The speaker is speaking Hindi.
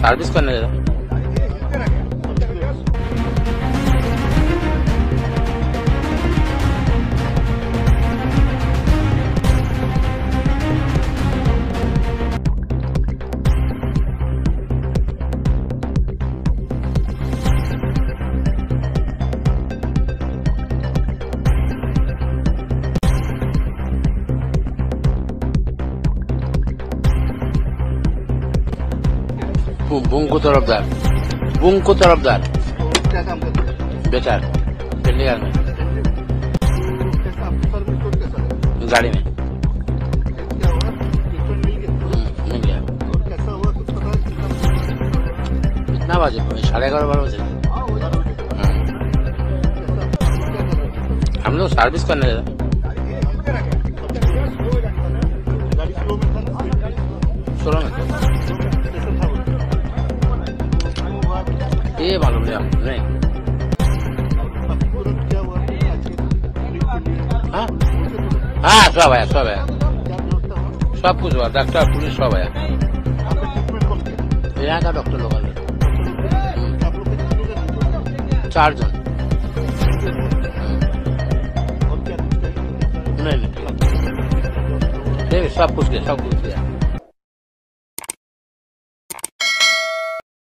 सर्विस करने दे। बुंको तरफदार, बुंको तरफदार। क्या काम करते हैं? बेचार चंडीगढ़ में गाड़ी में। क्या हुआ? ट्रीटमेंट मिल गया? मिल गया। और कैसा हुआ कुछ पता है? कितना बजे? 11:30 बजे। हम लोग सर्विस करने दे। गाड़ी स्लो में था ना? सुनो ना, ये मालूम नहीं आपको? नहीं। तुरंत क्या हुआ? हाँ हाँ, सब आया, सब आया, क्या व्यवस्था हुआ? सब कुछ हुआ। डॉक्टर, पुलिस सब आया। यहाँ पे ट्रीटमेंट कौन किया? यहाँ का डॉक्टर लोग आए। आप लोग कितने लोग हैं? 4 जन। और क्या नहीं, सब कुछ किया, सब कुछ किया।